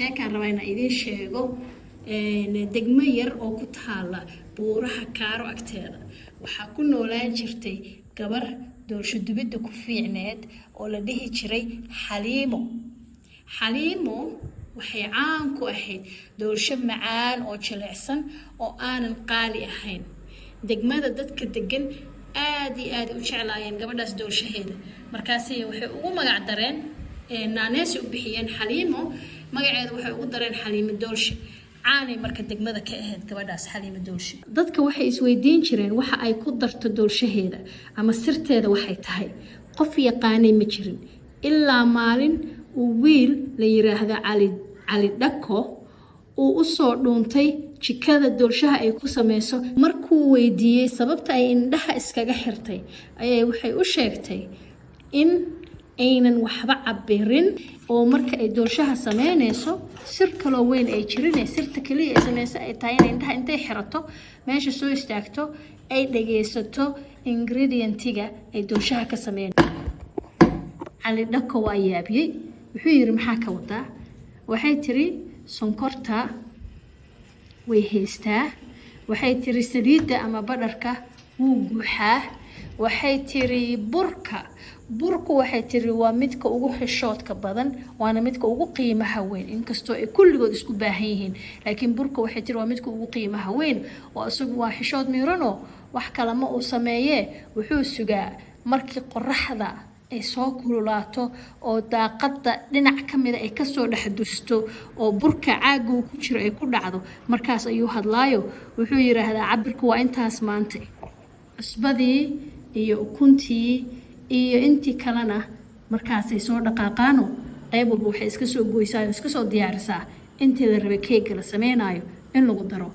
sheekaan rabaa inaan idiin sheego degmo yar oo ku taala buuraha Kaaro agteeda waxaa ku noolaan jirtay gabar doorsho dubidda ku fiicneed oo la dhihi jiray Xaliimo waxay caan ku ahayd doorsho macaan oo jilicsan oo aanan qaali ahayn degmada dadka degan aad iyo aad u jeclaayeen gabadhaas doorshaheeda markaasay waxay ugu magac dareen naanees u bixiyeen Xaliimo magaceeda waxay ugu dareen Xaliimo doorsho caanay marka degmada ka ahayd gabadhaas Xaliimo doorsho dadka waxay isweydiin jireen waxa ay ku darto doorshaheeda ama sirteeda waxay tahay qof yaqaanay ma jirin ilaa maalin uu wiil la yiraahdo Cali Dhako uu u soo dhuuntay jikada doorshaha ay ku sameyso markuu weydiiyay sababta ay indhaha iskaga xirtay ayay waxay u sheegtay in aynan waxba cabirin oo marka ay doorshaha sameynayso sir kale weyn ay jirin sirta kaliya ay sameyso ay tahay in indhaha intay xirato meesha soo istaagto ay dhageysato ingredientiga ay doorshaha ka sameeyeen Cali Dhako waa yaabiyay wuxuu yiri maxaa ka wadaa waxay tiri sonkorta way haystaa waxay tiri saliidda ama badharka wuu guuxaa waxay tiri burku waxay tiri waa midka ugu xishoodka badan waana midka ugu qiimaha weyn inkastoo ay kulligood isku baahan yihiin laakiin burku waxay tiri waa midka ugu qiimaha weyn oo isagu waa xishood miirano wax kale ma uu sameeyee wuxuu sugaa markii qorraxda ay soo kululaato oo daaqada dhinac kamid ay ka soo dhaxdusto oo burka caaga ku jiro ay ku dhacdo markaas ayuu hadlaayo wuxuu yiraahdaa cabirku waa intaas maanta cusbadii iyo ukuntii iyo intii kalena markaas ay soo dhaqaaqaano qayb walba waxay iska soo gooysaa iska soo diyaarisaa intii la rabay keega la sameynayo in lagu daro